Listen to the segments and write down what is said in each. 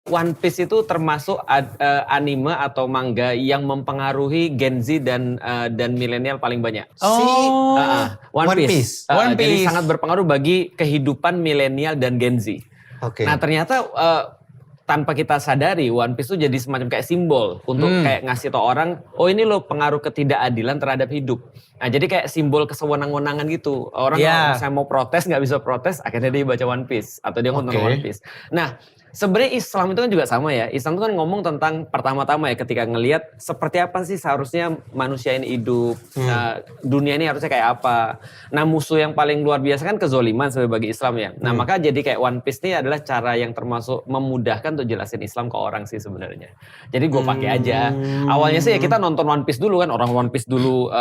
One Piece itu termasuk anime atau manga yang mempengaruhi Gen Z dan milenial paling banyak. One Piece. Jadi sangat berpengaruh bagi kehidupan milenial dan Gen Z. Nah ternyata tanpa kita sadari One Piece itu jadi semacam kayak simbol untuk kayak ngasih tau orang, oh ini loh pengaruh ketidakadilan terhadap hidup. Nah jadi kayak simbol kesewenang-wenangan gitu. Orang kalau misalnya mau protes nggak bisa protes, akhirnya dia baca One Piece atau dia nonton One Piece. Nah sebenarnya Islam itu kan juga sama ya. Islam itu kan ngomong tentang pertama-tama ya ketika ngelihat seperti apa sih seharusnya manusia ini hidup, dunia ini harusnya kayak apa. Nah musuh yang paling luar biasa kan kezoliman sebagai Islam ya. Nah maka jadi kayak One Piece ini adalah cara yang termasuk memudahkan untuk jelasin Islam ke orang sih sebenarnya. Jadi gue pakai aja. Awalnya sih ya kita nonton One Piece dulu kan, orang One Piece dulu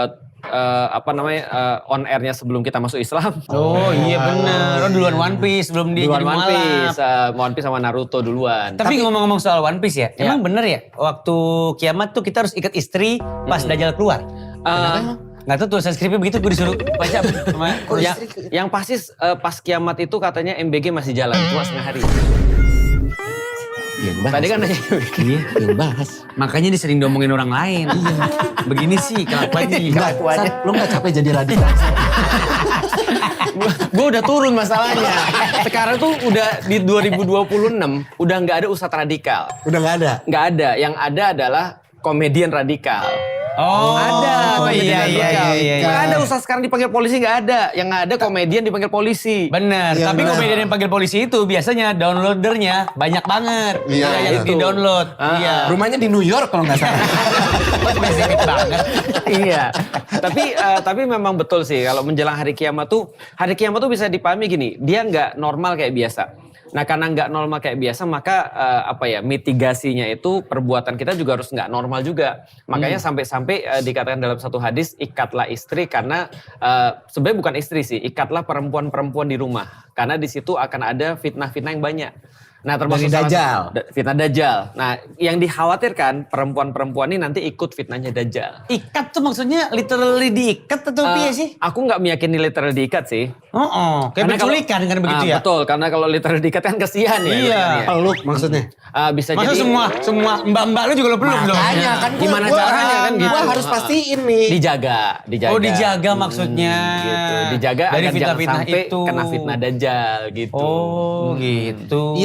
on airnya sebelum kita masuk Islam. Oh iya bener. Duluan One Piece sebelum dia jadi mualaf. One Piece sama Naruto duluan. Tapi ngomong-ngomong soal One Piece ya, emang bener ya waktu kiamat tuh kita harus ikat istri pas Dajjal keluar? Nggak tahu tulisan skripnya begitu, gue disuruh baca. Yang pasti pas kiamat itu katanya MBG masih jalan, cuma setengah hari. Tadi kan nanya yang bahas. Makanya dia sering diomongin orang lain. Begini sih kelakuannya. Lu gak capek jadi radikal? Gue udah turun masalahnya. Sekarang tuh udah di 2026 udah nggak ada ustadz radikal. Udah gak ada? Nggak ada. Yang ada adalah komedian radikal. Ada komedian radikal. Nggak ada ustadz sekarang dipanggil polisi, nggak ada. Yang ada komedian dipanggil polisi. Bener. Ya, tapi komedian yang panggil polisi itu biasanya downloadernya banyak banget. Yang di download. Iya. Rumahnya di New York kalau nggak salah. Spesifik banget. Iya. Tapi memang betul sih kalau menjelang hari kiamat tuh bisa dipahami gini, dia nggak normal kayak biasa. Nah karena nggak normal kayak biasa maka mitigasinya itu perbuatan kita juga harus nggak normal juga. Makanya sampai dikatakan dalam satu hadis, ikatlah istri karena sebenarnya bukan istri sih, ikatlah perempuan-perempuan di rumah. Karena di situ akan ada fitnah-fitnah yang banyak. Nah termasuk fitnah Dajjal. Nah yang dikhawatirkan perempuan-perempuan ini nanti ikut fitnahnya Dajjal. Ikat tuh maksudnya literally diikat atau piye sih? Aku nggak meyakini literally diikat sih. Kayak penculikan kan begitu ya? Betul, karena kalau literally diikat kan kesian ya. Iya. Peluk maksudnya? Bisa masa jadi. semua mbak-mbak lu juga lo peluk dong? Makanya kan gimana caranya kan gitu. Gua harus pastiin nih. Dijaga. Oh dijaga maksudnya. Gitu. Dijaga dari agar jangan fitnah-fitnah sampai itu. kena fitnah Dajjal gitu. Oh gitu. Iya